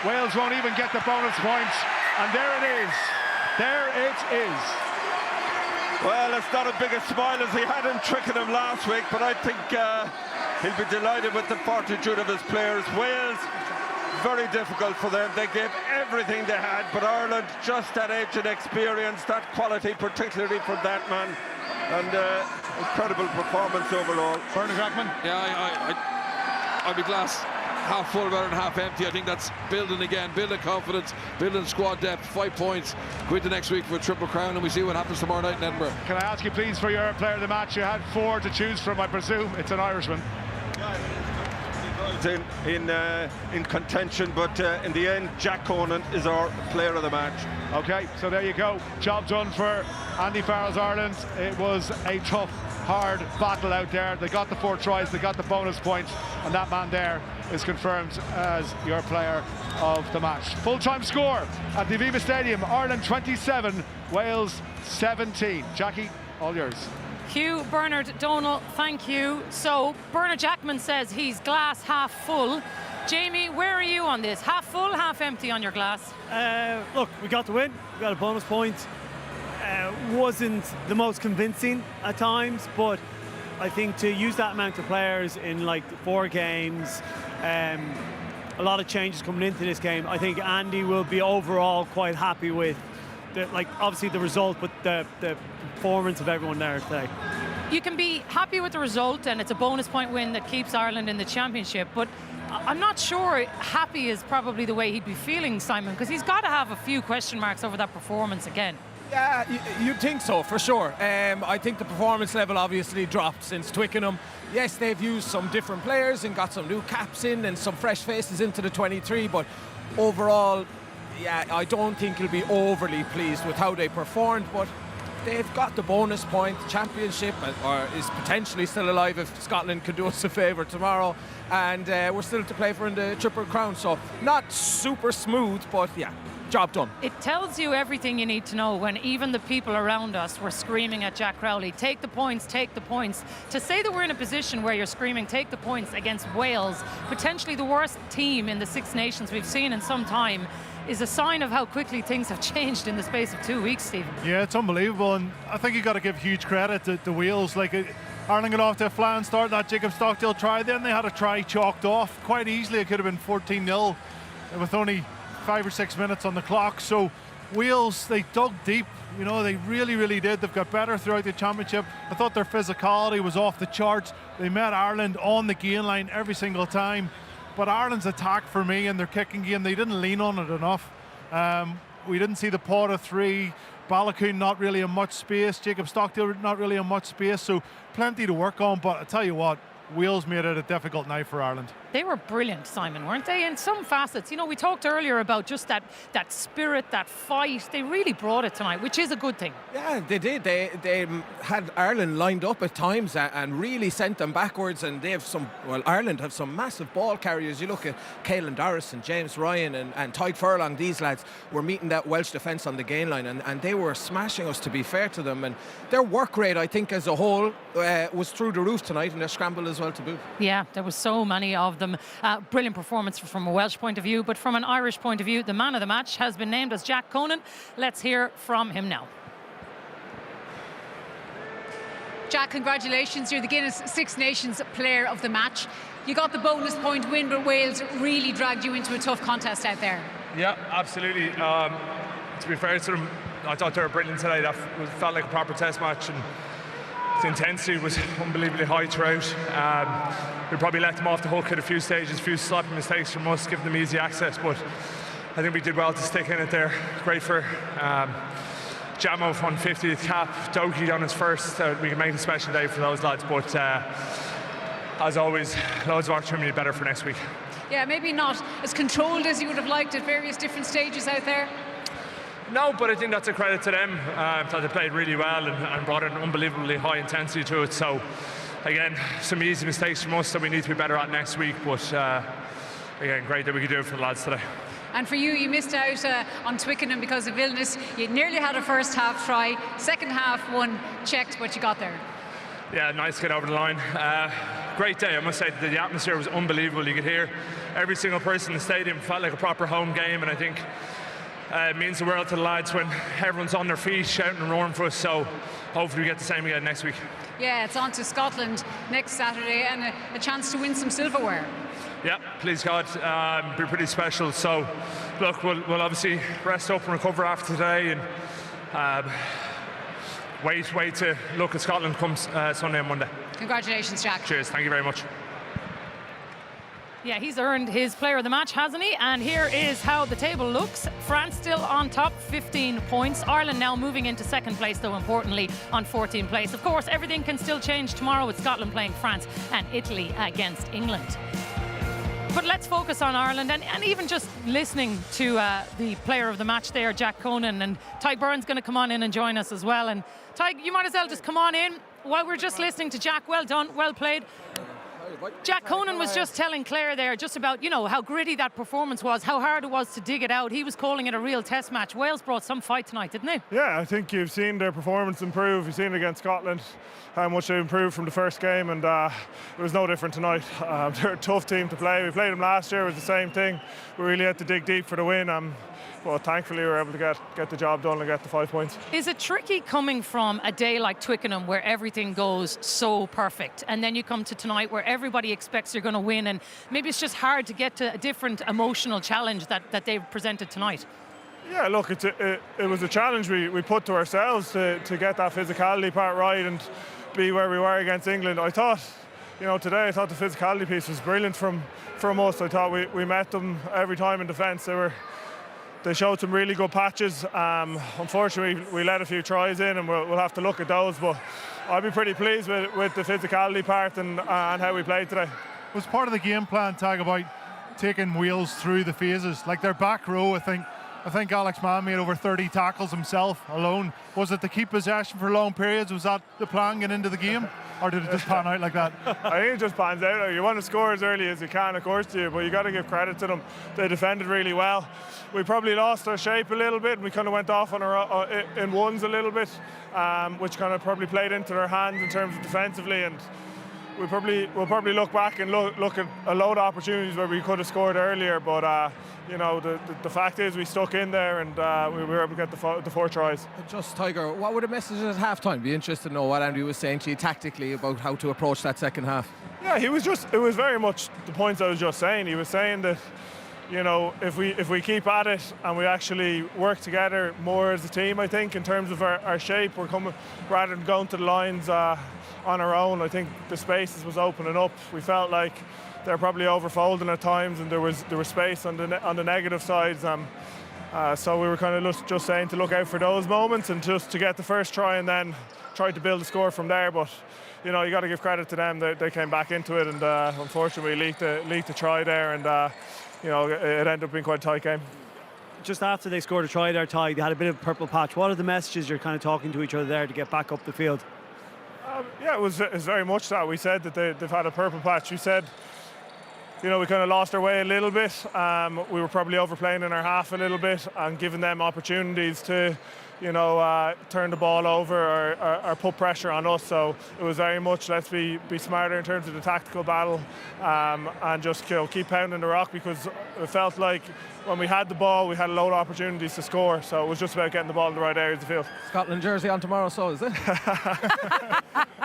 Wales won't even get the bonus point. And there it is. There it is. Well, it's not as big a smile as he had in Twickenham last week, but I think he'll be delighted with the fortitude of his players. Wales, very difficult for them. They gave everything they had, but Ireland, just that edge and experience, that quality, particularly for that man. And incredible performance overall. Bernard Jackman? Yeah, I'd be glass half full rather than half empty. I think that's building again, building confidence, building squad depth. 5 points, go into next week for a triple crown, and we see what happens tomorrow night in Edinburgh. Can I ask you please for your player of the match? You had 4 to choose from, I presume. It's an Irishman. In contention, but in the end, Jack Conan is our player of the match. Okay, so there you go. Job done for Andy Farrell's Ireland. It was a tough, hard battle out there. They got the 4 tries, they got the bonus points, and that man there is confirmed as your player of the match. Full-time score at the Aviva Stadium: Ireland 27, Wales 17. Jackie, all yours. Hugh, Bernard, Donal, thank you. So Bernard Jackman says he's glass half full. Jamie, where are you on this? Half full, half empty on your glass? Look, we got the win, we got a bonus point. Wasn't the most convincing at times, but I think to use that amount of players in like 4 games, a lot of changes coming into this game, I think Andy will be overall quite happy with obviously the result, but the performance of everyone there today. You can be happy with the result, and it's a bonus point win that keeps Ireland in the championship, but I'm not sure happy is probably the way he'd be feeling, Simon, because he's got to have a few question marks over that performance again. Yeah, you'd think so, for sure. I think the performance level obviously dropped since Twickenham. Yes, they've used some different players and got some new caps in and some fresh faces into the 23, but overall, yeah, I don't think he'll be overly pleased with how they performed, but they've got the bonus point. Championship is potentially still alive if Scotland could do us a favour tomorrow, and we're still to play for in the Triple Crown, so not super smooth, but yeah, job done. It tells you everything you need to know when even the people around us were screaming at Jack Crowley, take the points, take the points. To say that we're in a position where you're screaming, take the points against Wales, potentially the worst team in the Six Nations we've seen in some time, is a sign of how quickly things have changed in the space of 2 weeks, Stephen. Yeah, it's unbelievable, and I think you got to give huge credit to Wales. Ireland got off to a flying start, that Jacob Stockdale try, then they had a try chalked off quite easily. It could have been 14-0 with only 5 or 6 minutes on the clock. So Wales, they dug deep, you know, they really did. They've got better throughout the championship. I thought their physicality was off the charts. They met Ireland on the gain line every single time. But Ireland's attack, for me, and their kicking game, they didn't lean on it enough. We didn't see the pot of 3. Balogun not really in much space. Jacob Stockdale not really in much space. So plenty to work on. But I tell you what, Wales made it a difficult night for Ireland. They were brilliant, Simon, weren't they? In some facets. You know, we talked earlier about just that spirit, that fight. They really brought it tonight, which is a good thing. Yeah, they did. They had Ireland lined up at times and really sent them backwards, and they have Ireland have some massive ball carriers. You look at Caelan Doris and James Ryan and Tadhg Beirne. These lads were meeting that Welsh defence on the gain line, and they were smashing us, to be fair to them. And their work rate, I think, as a whole, was through the roof tonight, and their scramble as well to boot. Yeah, there was so many of them. Brilliant performance from a Welsh point of view, but from an Irish point of view, the man of the match has been named as Jack Conan. Let's hear from him now. Jack, congratulations. You're the Guinness Six Nations player of the match. You got the bonus point win, but Wales really dragged you into a tough contest out there. Yeah, absolutely. To be fair to them, I thought they were brilliant today. That felt like a proper test match, and the intensity was unbelievably high throughout. We probably let them off the hook at a few stages, a few sloppy mistakes from us, giving them easy access, but I think we did well to stick in it there. Great for Jamo on 50th cap, Doki on his first. We can make a special day for those lads, but as always, loads of opportunity better for next week. Yeah, maybe not as controlled as you would have liked at various different stages out there. No, but I think that's a credit to them. Thought they played really well and brought an unbelievably high intensity to it. So, again, some easy mistakes from us that we need to be better at next week. But, again, great that we could do it for the lads today. And for you, you missed out on Twickenham because of illness. You nearly had a first half try. Second half, one checked, but you got there. Yeah, nice to get over the line. great day. I must say the atmosphere was unbelievable. You could hear every single person in the stadium. Felt like a proper home game, and I think it means the world to the lads when everyone's on their feet shouting and roaring for us. So hopefully we get the same again next week. Yeah, it's on to Scotland next Saturday and a chance to win some silverware. Yeah, please God, be pretty special. So look, we'll obviously rest up and recover after today, and wait to look at Scotland come Sunday and Monday. Congratulations, Jack. Cheers, thank you very much. Yeah, he's earned his player of the match, hasn't he? And here is how the table looks. France still on top, 15 points. Ireland now moving into second place, though importantly, on 14 place. Of course, everything can still change tomorrow with Scotland playing France and Italy against England. But let's focus on Ireland, and even just listening to the player of the match there, Jack Conan, and Tadhg Beirne's going to come on in and join us as well. And Tadhg, you might as well just come on in while we're just listening to Jack. Well done, well played. Jack Conan was just telling Claire there just about, how gritty that performance was, how hard it was to dig it out. He was calling it a real test match. Wales brought some fight tonight, didn't they? Yeah, I think you've seen their performance improve. You've seen it against Scotland, how much they improved from the first game, and it was no different tonight. They're a tough team to play. We played them last year, it was the same thing. We really had to dig deep for the win. But thankfully we were able to get the job done and get the 5 points. Is it tricky coming from a day like Twickenham where everything goes so perfect, and then you come to tonight where everybody expects you're going to win, and maybe it's just hard to get to a different emotional challenge that they've presented tonight? Yeah, look, it was a challenge we put to ourselves to get that physicality part right and be where we were against England. I thought, today I thought the physicality piece was brilliant from us. I thought we met them every time in defence. They showed some really good patches. Unfortunately, we let a few tries in, and we'll have to look at those. But I'll be pretty pleased with the physicality part and how we played today. Was part of the game plan, Tadhg, about taking Wales through the phases? Like their back row, I think Alex Mann made over 30 tackles himself alone. Was it to keep possession for long periods? Was that the plan getting into the game? Or did it just pan out like that? I think it just pans out. You want to score as early as you can, of course, but you got to give credit to them. They defended really well. We probably lost our shape a little bit, and we kind of went off on in ones a little bit, which kind of probably played into their hands in terms of defensively. And we'll probably look back and look at a load of opportunities where we could have scored earlier, but the fact is we stuck in there, and we were able to get the 4 tries. Just Tiger, what were the messages at half-time? Be interested to know what Andy was saying to you tactically about how to approach that second half. Yeah, it was very much the points I was just saying. He was saying that if we keep at it and we actually work together more as a team, I think in terms of our shape, we're coming rather than going to the lines on our own. I think the spaces was opening up. We felt like they're probably overfolding at times, and there was space on the negative sides. So we were kind of just saying to look out for those moments and just to get the first try and then try to build a score from there. But you got to give credit to them. They came back into it, and unfortunately leaked the try there, and it ended up being quite a tight game. Just after they scored a try there, Tadhg, they had a bit of purple patch. What are the messages you're kind of talking to each other there to get back up the field? Yeah, it was very much that. We said that they've had a purple patch. We said, we kind of lost our way a little bit. We were probably overplaying in our half a little bit and giving them opportunities to, turn the ball over or put pressure on us. So it was very much let's be smarter in terms of the tactical battle, and just keep pounding the rock, because it felt like when we had the ball, we had a load of opportunities to score. So it was just about getting the ball in the right areas of the field. Scotland jersey on tomorrow, so is it?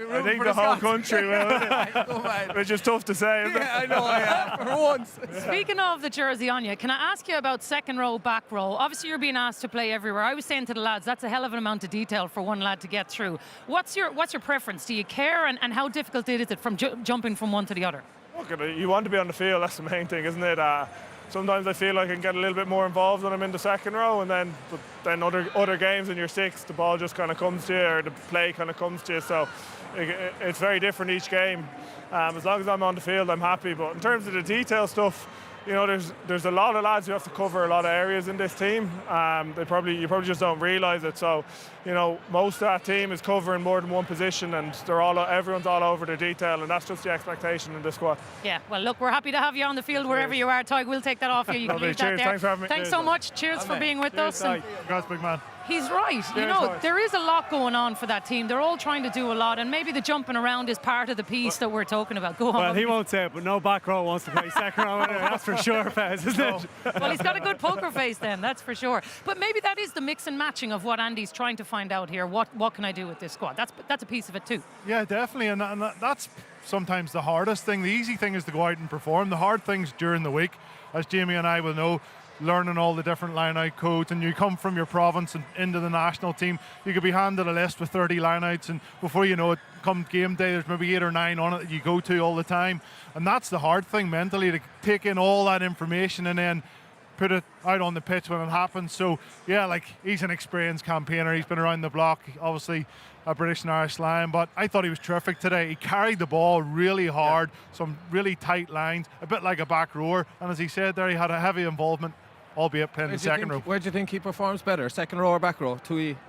I think the whole country will, which is tough to say, isn't it? Yeah, I know, for once. Speaking of the jersey on you, can I ask you about second row, back row? Obviously, you're being asked to play everywhere. I was saying to the lads, that's a hell of an amount of detail for one lad to get through. What's your preference? Do you care, and how difficult is it from jumping from one to the other? Look, you want to be on the field, that's the main thing, isn't it? Sometimes I feel like I can get a little bit more involved when I'm in the second row, and then other games in your six, the ball just kind of comes to you, or the play kind of comes to you. So it's very different each game. As long as I'm on the field, I'm happy. But in terms of the detail stuff, there's a lot of lads who have to cover a lot of areas in this team. You probably just don't realise it. So, most of that team is covering more than one position, and everyone's all over their detail, and that's just the expectation in this squad. Yeah, well, look, we're happy to have you on the field wherever you are, Tadhg. We'll take that off you. You can leave that there. Thanks for having me. Thanks so much. Cheers for being with us. Congrats, big man. He's right. You know, there is a lot going on for that team. They're all trying to do a lot, and maybe the jumping around is part of the piece that we're talking about. Go on. Well, he won't say it, but no back row wants to play second row anyway. That's for sure, Fez, isn't it? Well, he's got a good poker face then, that's for sure. But maybe that is the mix and matching of what Andy's trying to find out here. What can I do with this squad? That's a piece of it too. Yeah, definitely, and that's sometimes the hardest thing. The easy thing is to go out and perform. The hard things during the week, as Jamie and I will know, learning all the different line-out codes, and you come from your province and into the national team, you could be handed a list with 30 line-outs, and before you know it, come game day, there's maybe 8 or 9 on it that you go to all the time, and that's the hard thing mentally, to take in all that information and then put it out on the pitch when it happens. So yeah, like, he's an experienced campaigner. He's been around the block, obviously a British and Irish Lion, but I thought he was terrific today. He carried the ball really hard, some really tight lines, a bit like a back rower, and as he said there, he had a heavy involvement, albeit playing the second row. Where do you think he performs better, second row or back row?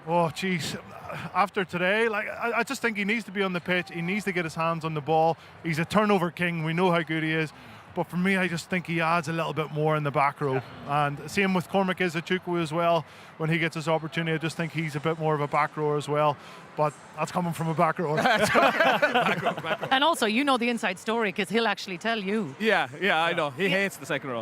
Oh, geez. After today, like, I just think he needs to be on the pitch. He needs to get his hands on the ball. He's a turnover king. We know how good he is. But for me, I just think he adds a little bit more in the back row. And same with Cormac Izachukwu as well. When he gets his opportunity, I just think he's a bit more of a back rower as well. But that's coming from a back rower. Back row. And also, you know the inside story because he'll actually tell you. Yeah, I know. He hates the second row.